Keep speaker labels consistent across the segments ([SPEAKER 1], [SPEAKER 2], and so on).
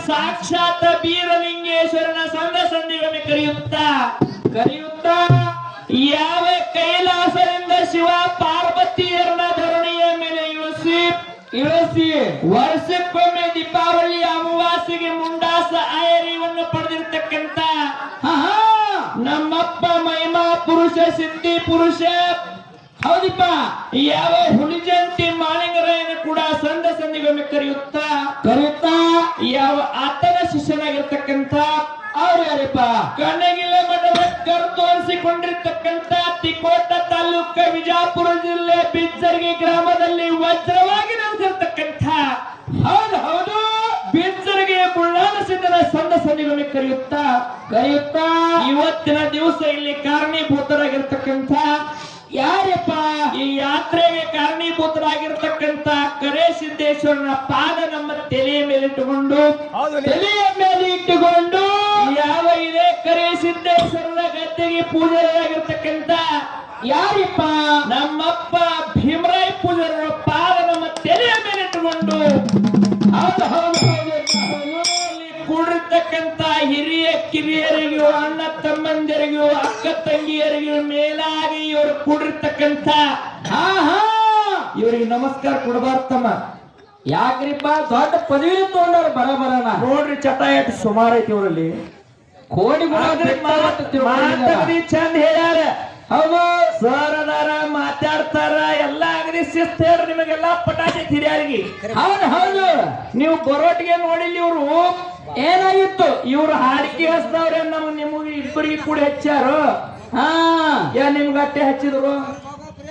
[SPEAKER 1] ಸಾಕ್ಷಾತ್ ಬೀರಲಿಂಗೇಶ್ವರನ ಸಂದ ಸಂಧಿಗಳನ್ನು ಕರೆಯುತ್ತಾ ಯಾವ ಕೈಲಾಸದಿಂದ ಶಿವ ಪಾರ್ವತಿಯರನ್ನ ಧರಣಿಯ ಮೇಲೆ ಇಳಿಸಿ ವರ್ಷಕ್ಕೊಮ್ಮೆ ದೀಪಾವಳಿ ಅಮಾವಾಸ್ಯೆಗೆ ಮುಂಡಾಸ ಆಯರಿವನ್ನು ಪಡೆದಿರ್ತಕ್ಕಂಥ ನಮ್ಮಪ್ಪ ಮಹಿಮಾ ಪುರುಷ ಸಿದ್ಧಿ ಪುರುಷ ಹೌದಿಪ್ಪ ಯಾವ ಹುಲಿಜಂತಿ ಮಾಳಿಂಗರಾಯನ ಕೂಡ ಸಂದ ಸಂಧಿಗೊಮ್ಮೆ ಕರೆಯುತ್ತಾ ಯಾವ ಆತನ ಶಿಷ್ಯನಾಗಿರ್ತಕ್ಕಂಥ ಅವ್ರು ಯಾರಪ್ಪ ಕನಗಿಲ ಮಠದ ಕರ್ತೋರಿಸಿಕೊಂಡಿರ್ತಕ್ಕಂಥ ತಿಕೋಟ ತಾಲೂಕ ವಿಜಾಪುರ ಜಿಲ್ಲೆ ಬಿಜ್ಜರ್ಗಿ ಗ್ರಾಮದಲ್ಲಿ ವಜ್ರವಾಗಿ ನೆಲೆಸಿರ್ತಕ್ಕಂಥ ಹೌದು ಬಿಜ್ಜರ್ಗಿ ಬುಳ್ಳಾನ ಸಿದ್ಧನ ಸಂದ ಸಂಧಿಗೊಮ್ಮೆ ಕರೆಯುತ್ತಾ ಇವತ್ತಿನ ದಿವಸ ಇಲ್ಲಿ ಕಾರಣೀಭೂತರಾಗಿರ್ತಕ್ಕಂಥ ಯಾರಪ್ಪ ಈ ಯಾತ್ರೆಗೆ ಕಾರಣೀಭೂತರಾಗಿರ್ತಕ್ಕಂಥ ಕರೆ ಸಿದ್ದೇಶ್ವರನ ಪಾದ ನಮ್ಮ ತಲೆಯ ಮೇಲೆ ಇಟ್ಟುಕೊಂಡು ಯಾವ ಇದೇ ಕರೆ ಸಿದ್ದೇಶ್ವರನ ಗದ್ದೆಗೆ ಪೂಜಾರಿಯಾಗಿರ್ತಕ್ಕಂಥ ಯಾರಪ್ಪ ನಮ್ಮಪ್ಪ ಭೀಮರಾಯ ಪೂಜಾರರ ಪಾದ ನಮ್ಮ ತಲೆಯ ಮೇಲೆ ಇಟ್ಟುಕೊಂಡು ಕೂಡಿರ್ತಕ್ಕಂಥ ಹಿರಿಯ ಕಿರಿಯರಿಗೂ ಅಣ್ಣ ತಮ್ಮಂದಿರಿಗೂ ಅಕ್ಕ ತಂಗಿಯರಿಗೂ ಮೇಲಾಗಿ ಇವರು ಕೂಡಿರ್ತಕ್ಕಂಥ ಇವರಿಗೆ ನಮಸ್ಕಾರ ಕೊಡಬಾರ್ತಮ್ಮ ಯಾಕ್ರಿಪ್ಪ ದೊಡ್ಡ ಪದವಿ ತಗೊಂಡವ್ರು ಬರಬರಣ ನೋಡ್ರಿ ಚಟ ಎಷ್ಟು ಸುಮಾರು ಐತಿ ಇವರಲ್ಲಿ ಕೋಡಿ ಚಂದ ಹೇಳ್ಯಾರ ಹೌದು ಸರ್ ಅದಾರ ಮಾತಾಡ್ತಾರ ಎಲ್ಲಾ ಅಗದಿ ಶಿಸ್ತ ಹೇಳ್ರಿ ನಿಮಗೆಲ್ಲಾ ಪಟಾಕಿ ಹಿರಿಯರಿಗೆ ಹೌದು ನೀವು ಬರೋಟಿಗೆ ನೋಡಿಲ್ಲ ಇವ್ರು ಏನಾಗಿತ್ತು ಇವ್ರು ಹಾಡಿಕೆ ಹಚ್ದವ್ರೆ ನಿಮಗೆ ಇಬ್ಬರಿಗೆ ಕೂಡ ಹೆಚ್ಚಾರು ನಿಮ್ಗೆ ಅಟ್ಟೆ ಹಚ್ಚಿದ್ರು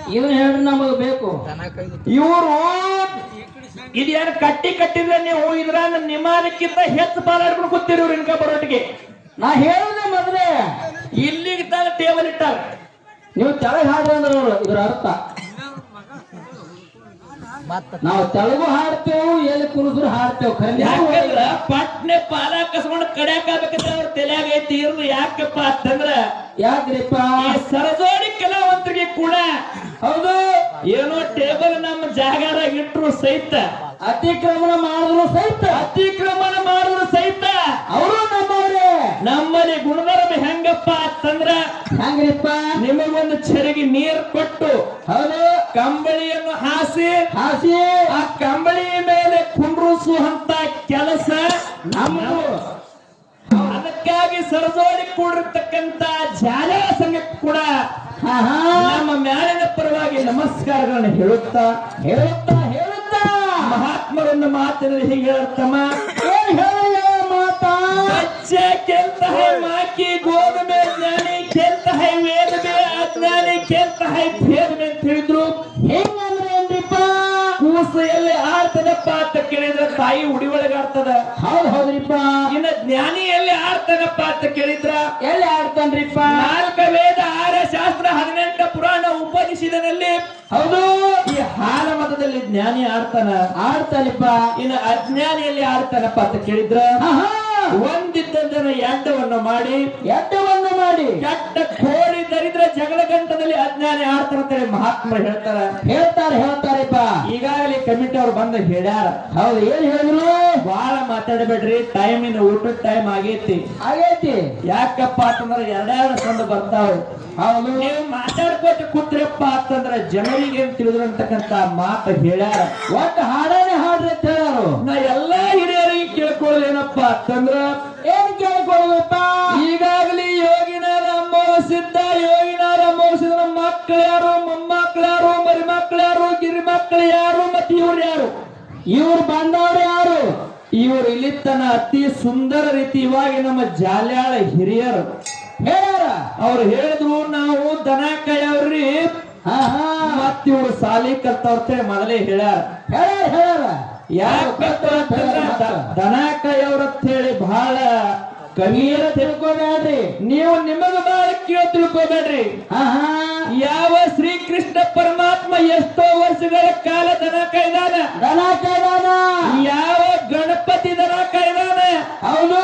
[SPEAKER 1] ಇದನ್ನ ಹೇಳ್ರಿ ನಮಗ್ ಬೇಕು ಇವರು ಇದೇನು ಕಟ್ಟಿದ್ರೆ ನೀವು ಇದ್ರ ನಿಮ್ಮದಕ್ಕಿಂತ ಹೆಚ್ಚು ಬಾಲಾಡ್ಕೊಂಡು ಕೂತಿರಿ ಇವ್ರು ಇನ್ಕ ಬರೋಟಿಗೆ ನಾ ಹೇಳಿದೆ ಮೊದಲೇ ಇಲ್ಲಿಗೆ ತಾನ ಟೇಬಲ್ ಇಟ್ಟಾರ ನೀವು ತೆಳಗ್ ಹಾಡ್ರಿ ಅಂದ್ರೆ ಇದ್ರ ಅರ್ಥ ನಾವು ತೆಳಗು ಹಾಡ್ತೇವು ಎಲ್ಲಿ ಕುರುದ್ರು ಹಾಡ್ತೇವೆ ಪಟ್ನೆ ಪಾಲ ಕಸ್ಕೊಂಡು ಕಡ್ಯಾಕಬೇಕಂತ ಅವ್ರ ತಲೆಯಾಗ ಐತಿ ಇರ್ದು ಯಾಕಪ್ಪ ಅಂತಂದ್ರ ಯಾಕ್ರಿಪ್ಪ ಸರಜೋಡಿ ಕೆಲವಂತರಿಗೆ ಕೂಡ ಹೌದು ಏನೋ ಟೇಬಲ್ ನಮ್ಮ ಜಾಗದಾಗ ಇಟ್ರು ಸಹಿತ ಅತಿಕ್ರಮಣ ಮಾಡಿದ್ರು ಸಹಿತ ಅವರು ನಮ್ಮವ್ರೆ ನಮ್ಮಲ್ಲಿ ಗುಣಧರ್ಮ ಹೆಂಗಪ್ಪ ಅಂತಂದ್ರ ಹೆಂಗ್ರಿಪ್ಪ ನಿಮಗೊಂದು ಚರಿಗೆ ನೀರು ಕೊಟ್ಟು ಹೌದು ಕಂಬಳಿಯನ್ನು ಹಾಸಿ ಆ ಕಂಬಳಿಯ ಮೇಲೆ ಕುಂಡ್ರಿಸುವಂತ ಕೆಲಸ ನಮ್ಮದು ಅದಕ್ಕಾಗಿ ಸರಜೋಡಿ ಕೂಡಿರ್ತಕ್ಕಂತ ಜಾಲ ಸಂಘಕ್ಕೆ ಕೂಡ ನಮ್ಮ ಮ್ಯಾಲಿನ ಪರವಾಗಿ ನಮಸ್ಕಾರಗಳನ್ನು ಹೇಳುತ್ತಾ ಮಹಾತ್ಮರನ್ನು ಮಾತಿನಲ್ಲಿ ಹೀಗೆ ಹೇಳ್ತಮ್ಮ ಮಾತಾ बच्चे खेलता है माँ की गोद में ज्ञानी खेलता है वेद में अज्ञानी खेलता है भेद में ತಿಳಿದ್ರು ಹೆಂಗಂದ್ರೇನ್ರಿಪ್ಪ ಕೂಸು ಎಲ್ಲಿ ಆಡ್ತದಪ್ಪ ಅಂತ ಕೇಳಿದ್ರೆ ತಾಯಿ ಉಡಿ ಒಳಗೆ ಆಡ್ತದ ಹೌದ್ರಿಪ್ಪ ಇನ್ನ ಜ್ಞಾನಿ ಎಲ್ಲಿ ಆಡ್ತಾನಪ್ಪ ಅಂತ ಕೇಳಿದ್ರ ಎಲ್ಲಿ ಆಡ್ತಾನ್ರಿಪ್ಪ 4 ವೇದ 6 ಶಾಸ್ತ್ರ 18 ಪುರಾಣ ಉಪನಿಷತ್ತಿನಲ್ಲಿ ಹೌದು ಈ ಹಾಲ ಮತದಲ್ಲಿ ಜ್ಞಾನಿ ಆಡ್ತಾನಪ್ಪ ಇನ್ನು ಅಜ್ಞಾನಿಯಲ್ಲಿ ಆಡ್ತಾನಪ್ಪ ಅಂತ ಕೇಳಿದ್ರ ಒಂದಿದ್ದನ್ನ ಎಡ್ಡವನ್ನು ಮಾಡಿ ಕೆಟ್ಟ ಕೋಳಿ ದರಿದ್ರ ಜಗಳ ಗಂಟದಲ್ಲಿ ಅಜ್ಞಾನಿ ಆಡ್ತಾರಂತಾರೆ ಮಹಾತ್ಮರು ಹೇಳ್ತಾರಪ್ಪ ಈಗಾಗಲೇ ಕಮಿಟಿ ಅವ್ರು ಬಂದು ಹೇಳ್ಯಾರ ಹೌದು ಏನ್ ಹೇಳಿದ್ರು ಬಹಳ ಮಾತಾಡಬೇಡ್ರಿ ಟೈಮ್ ಇನ್ನು ಊಟದ ಟೈಮ್ ಆಗೈತಿ ಯಾಕಪ್ಪ ಅಂತಂದ್ರೆ 2 ಸಂದ ಬರ್ತಾವ ಹೌದು ನೀವು ಮಾತಾಡ್ಕೋತ ಕೂತ್ರಪ್ಪ ಅಂತಂದ್ರೆ ಜನರಿಗೆ ಏನ್ ತಿಳಿದ್ರು ಅಂತಕ್ಕಂತ ಮಾತು ಹೇಳ್ಯಾರ ಒಟ್ಟು ಹಾಡಾನೆ ಹಾಡ್ರಿ ಅಂತ ಹೇಳ್ಯಾರು ನಾ ಎಲ್ಲಾ ಹಿರಿಯರಿಗೆ ಕೇಳ್ಕೊಳ್ಳೇನಪ್ಪ ಅಂತಂದ್ರ ಏನ್ ಕೇಳ್ಕೊಳ್ಳಪ್ಪ ಈಗಾಗಲೇ ಯೋಗಿನಾರ ಅಮ್ಮವ್ರ ಸಿದ್ಧ ಮಕ್ಕಳು ಯಾರು ಮೊಮ್ಮಕ್ಕಳು ಯಾರು ಮರಿ ಮಕ್ಕಳು ಯಾರು ಗಿರಿ ಮಕ್ಕಳು ಯಾರು ಮತ್ತೆ ಇವ್ರು ಬಂದವ್ರು ಯಾರು ಇವ್ರು ಇಲ್ಲಿ ತನ ಅತಿ ಸುಂದರ ರೀತಿ ಇವಾಗ ನಮ್ಮ ಜಾಲ್ಯಾಳ ಹಿರಿಯರು ಹೇಳ್ಯಾರ ಅವ್ರು ಹೇಳಿದ್ರು ನಾವು ದನ ಕಾಯವ್ರಿ ಮತ್ ಇವ್ರು ಸಾಲಿ ಕಲ್ತವ್ರ ಮೊದಲೇ ಹೇಳ್ಯಾರ ಯಾಕಂತ ದನ ಕಾಯವ್ರಂತ ಹೇಳಿ ಬಹಳ ಕಮೀರ ತಿಳ್ಕೋಬೇಡ್ರಿ ನೀವು ನಿಮಗ ಬಹಳ ಕೇಳ ತಿಳ್ಕೋಬೇಡ್ರಿ ಯಾವ ಶ್ರೀಕೃಷ್ಣ ಪರಮಾತ್ಮ ಎಷ್ಟೋ ವರ್ಷಗಳ ಕಾಲ ದನ ಕಾಯ್ದಾನ ಯಾವ ಗಣಪತಿ ದನ ಕಾಯ್ದಾನ ಹೌದು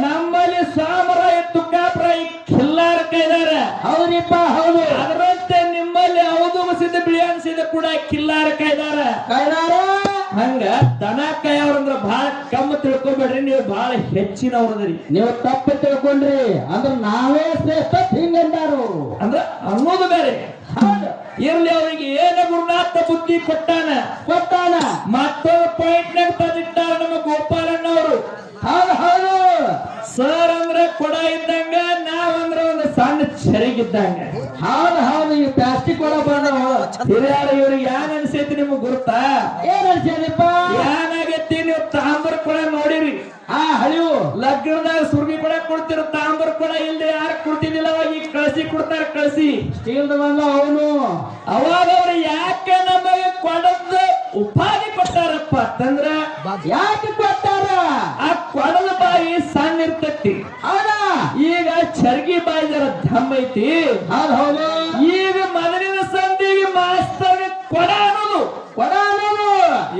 [SPEAKER 1] ನಮ್ಮಲ್ಲಿ ಸಾಮರಾಯ ತುಕಾಪ್ರಾಯಿ ಖಿಲ್ಲಾರ ಕಾಯ್ದಾರ ಹೌದ್ರಿಪ್ಪ ಹೌದು ಅದರಂತೆ ನಿಮ್ಮಲ್ಲಿ ಹೌದು ಮಸಿದ ಬಿಳಿಯಾನ್ಸಿದ ಕೂಡ ಖಿಲ್ಲಾರ ಕಾಯ್ದಾರ ಹಂಗ ದನ ಕಾಯವ್ರಂದ್ರ ಬಹಳ ಕಮ್ಮಿ ತಿಳ್ಕೊಬೇಡ್ರಿ, ನೀವು ಬಹಳ ಹೆಚ್ಚಿನವ್ರದ್ರಿ.
[SPEAKER 2] ನೀವು ತಪ್ಪು ತಿಳ್ಕೊಂಡ್ರಿ ಅಂದ್ರೆ ನಾವೇ ಶ್ರೇಷ್ಠ ಹಿಂಗಂದಾರು
[SPEAKER 1] ಅಂದ್ರ ಅನ್ನೋದು ಬೇರೆ. ಇರ್ಲಿ, ಅವ್ರಿಗೆ ಏನ ಗುರುನಾಥ ಬುದ್ಧಿ ಕೊಟ್ಟಾನ ಮತ್ತೊಂದು ಪಾಯಿಂಟ್ ನಾಗ ತಂದಿಟ್ಟಾರ ನಮ್ಮ ಗೋಪಾಲಣ್ಣವರು.
[SPEAKER 2] ಹೌದು
[SPEAKER 1] ಸರ್ ಅಂದ್ರೆ ಕೊಡ ಇದ್ದಂಗ, ನಾವಂದ್ರ ಒಂದು ಸಣ್ಣ ಚರಿಗಿದ್ದಂಗ.
[SPEAKER 2] ಹೌದು ಈ ಪ್ಲಾಸ್ಟಿಕ್ ಕೊಡ ಬಂದವ
[SPEAKER 1] ಹಿರಿಯಾರ ಇವ್ರಿಗೆ ಏನ್ ಅನ್ಸೈತಿ ನಿಮ್ಗೆ ಗುರುತಾ?
[SPEAKER 2] ಏನ್ ಅನ್ಸೇನಪ್ಪ?
[SPEAKER 1] ಏನಾಗೈತಿ, ನೀವು ತಾಂಬರ್ ಕೊಡ ನೋಡಿರಿ.
[SPEAKER 2] ಹಳಿವು
[SPEAKER 1] ಲಗ್ನದಾಗ ಸುರ್ಗಿ ಕೊಡ ಕೊಡ್ತಿರೋ, ತಾಂಬರ್ ಕೊಡ ಇಲ್ದೆ ಯಾರು ಕೊಡ್ತಿದ್ದಿಲ್ಲ. ಅವಾಗ ಈಗ ಕಳಿಸಿ ಕೊಡ್ತಾರ, ಕಳಿಸಿ
[SPEAKER 2] ಸ್ಟೀಲ್ ಬಂದ ಅವನು.
[SPEAKER 1] ಅವಾಗ ಅವ್ರು ಯಾಕೆ ನಮಗೆ ಕೊಡದ ಉಪಾಧಿ ಕೊಟ್ಟಾರಪ್ಪ ಅಂತಂದ್ರ,
[SPEAKER 2] ಯಾಕೆ ಕೊಟ್ಟಾರ?
[SPEAKER 1] ಆ ಕೊಡದ ಬಾಯಿ ಸಣ್ಣ ಇರ್ತೈತಿ.
[SPEAKER 2] ಹೌದಾ?
[SPEAKER 1] ಈಗ ಚರ್ಗಿ ಬಾಯಿ ಜರ ದಮ್ ಐತಿ.
[SPEAKER 2] ಹೌದು
[SPEAKER 1] ಈಗ ಮೊದಲಿನ ಸಂಧಿಗೆ ಮಾಸ್ತರ್ ಕೊಡ ಅನ್ನೋದು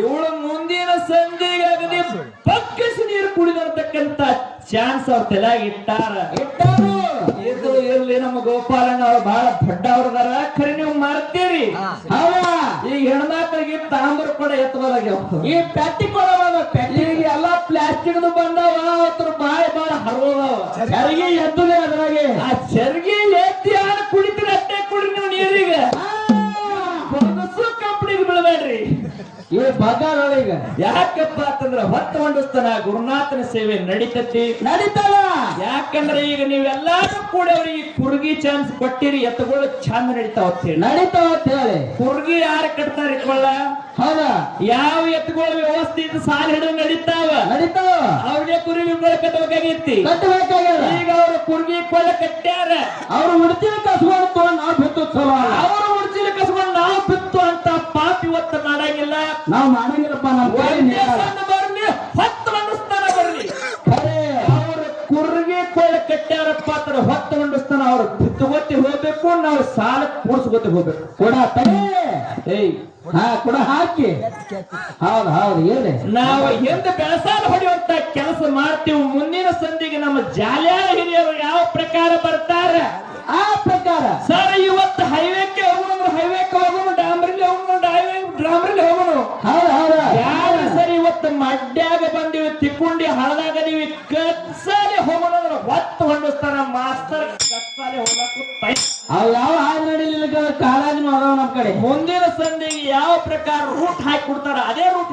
[SPEAKER 1] ಇವಳು ಮುಂದಿನ ಸಂಧಿಗೆ ಅಗದಿ ಪಕ್ಕಸಿ ನೀರು ಕುಡಿದಿರ್ತಕ್ಕಂತ ಚಾನ್ಸ್ ಅವ್ರ ತಲೆಯಾಗಿ ಇಟ್ಟಾರು. ಇದು ಇರ್ಲಿ, ನಮ್ಮ ಗೋಪಾಲಣ್ಣ ಅವ್ರು ಬಹಳ ದೊಡ್ಡ ಅವ್ರದಾರ, ಖರೆ ನೀವು ಮಾಡ್ತೀರಿ. ಈಗ ಹೆಣ್ಮಕ್ಳಿಗೆ ತಾಂಬರ್ ಕೊಡ ಎತ್ತಬಾಗ್ಯಾವ,
[SPEAKER 2] ಈ ಪೆಟ್ಟಿ ಕೊಡ
[SPEAKER 1] ಈಗ ಎಲ್ಲಾ ಪ್ಲಾಸ್ಟಿಕ್ ಬಂದಾವ. ಅದ್ರ ಬಾಯಿ ಬಾಳ ಹರವದಾವ.
[SPEAKER 2] ಚರಿಗೆ ಎದ್ದುದೆ ಅದ್ರಾಗೆ.
[SPEAKER 1] ಆ ಚರ್ಗಿ ಎತ್ತಿ ಯಾರು ಕುಡಿತೀರಿ ಅಷ್ಟೇ ಕುಡ್ರಿ ನೀವು ನೀರಿಗೆ. ಬೊಗಸು ಕಂಪನಿಗೆ ಬೀಳಬೇಡ್ರಿ.
[SPEAKER 2] ಇವ್ ಈಗ
[SPEAKER 1] ಯಾಕಪ್ಪ ಅಂತಂದ್ರ ಹೊತ್ತ ಹೊಂಡಿಸ್ತಾನ ಗುರುನಾಥನ ಸೇವೆ
[SPEAKER 2] ನಡೀತಲ್ಲ.
[SPEAKER 1] ಯಾಕಂದ್ರೆ ಈಗ ನೀವೆಲ್ಲಾರು ಕೂಡ ಅವ್ರಿಗೆ ಕುರ್ಗಿ ಚಾನ್ಸ್ ಕೊಟ್ಟಿರಿ, ಎತ್ತುಗಳು ಚಂದ ನಡೀತಾವ
[SPEAKER 2] ಅಂತ ಹೇಳಿ.
[SPEAKER 1] ಕುರ್ಗಿ ಯಾರು ಕಟ್ತಾರ ಇಟ್ಕೊಳ್ಳ?
[SPEAKER 2] ಹೌದಾ?
[SPEAKER 1] ಯಾವ ಎತ್ತುಗಳು ವ್ಯವಸ್ಥಿತ ಸಾಲ ಹಿಡಿದು ನಡೀತಾವ ಅವ್ರಿಗೆ ಕುರ್ಗಿ ಕೊಳ್ಳ ಕಟ್ಟಬೇಕಾಗಿತ್ತಿ. ಈಗ ಅವ್ರ ಕುರ್ಗಿ ಕೊಳ್ಳ ಕಟ್ಟ್ಯಾರ,
[SPEAKER 2] ಅವ್ರು ಉಡ್ತಿನ ಕಸ್ಕೊಂಡು ನಾವು ಬಿತ್ತು ಚಲೋ.
[SPEAKER 1] ಅವ್ರು ಉಡ್ತಿನ ಕಸ್ಕೊಂಡು ನಾವು ಬಿತ್ತು ಅಂತ ಪಾಪ ಇವತ್ತು ಮಾಡಂಗಿಲ್ಲ.
[SPEAKER 2] ನಾವು ಮಾಡಂಗಿಲ್ಲಪ್ಪ.
[SPEAKER 1] ಬರ್ಲಿ, ಹೊತ್ತು ಮಂಡಿಸ್ತಾನ ಬರ್ಲಿ. ಅವ್ರ ಕುರ್ಗಿ ಕೊಳ್ಳ ಕಟ್ಟ್ಯಾರಪ್ಪ ಅಂತಾರ, ಹೊತ್ತು ಮಂಡಿಸ್ತಾನ. ಅವ್ರು ಬಿತ್ತುಗೊತ್ತಿ ಹೋಗ್ಬೇಕು, ನಾವು ಸಾಲ ಕೂಡ್ಸ್ಗೊತ್ತಿ ಹೋಗ್ಬೇಕು.
[SPEAKER 2] ಕೊಡ ಕೊಡ ಹಾಕಿ. ಹೌದು ಹೇಳಿ.
[SPEAKER 1] ನಾವು ಎಂದು ಬೆಳಸಾಲ ಹೊಡೆಯುವಂತ ಕೆಲಸ ಮಾಡ್ತೀವಿ. ಮುಂದಿನ ಸಂಧಿಗೆ ನಮ್ಮ ಜಾಲ್ಯಾಳ ಹಿರಿಯರು ಯಾವ ಪ್ರಕಾರ ಬರ್ತಾರ
[SPEAKER 2] ಆ ಪ್ರಕಾರ
[SPEAKER 1] ಸರ್ ಇವತ್ತು ಹೈವೇಕ್ಕೆ ಹೋಗೋಣ, ಹೈವೇಕ್ಕೆ ಹೋಗೋಣ, ಡಾಂಬ್ರಲ್ಲಿ ಹೋಗೋಣ, ಡಾಂಬ್ರಲ್ಲಿ ಹೋಗೋಣ. ಯಾರು ಸರಿ ಇವತ್ತು ಮಡ್ಯಾಗ ಬಂದಿವಿ, ತಿಕ್ಕೊಂಡಿ ಹಳದಾಗ ನೀವು ಕತ್ಸಾಲೆ ಹೋಗೋಣ ಅಂದ್ರೆ ಹೊತ್ತು ಹೊಂಡಿಸ್ತಾರ ಮಾಸ್ತರ್. ಕತ್ಸಾಲೆ ಹೋಗಕ್ಕೂ
[SPEAKER 2] ಯಾವ ಹಾಗೆ ನಡೀಲಿಲ್ಲ ಕಾಲಾಜಿನೂ ಅದಾವ ನಮ್ ಕಡೆ.
[SPEAKER 1] ಮುಂದಿನ ಸಂಧಿಗೆ ಯಾವ ಪ್ರಕಾರ ರೂಟ್ ಹಾಕಿ ಕೊಡ್ತಾರ ಅದೇ ರೂಟ್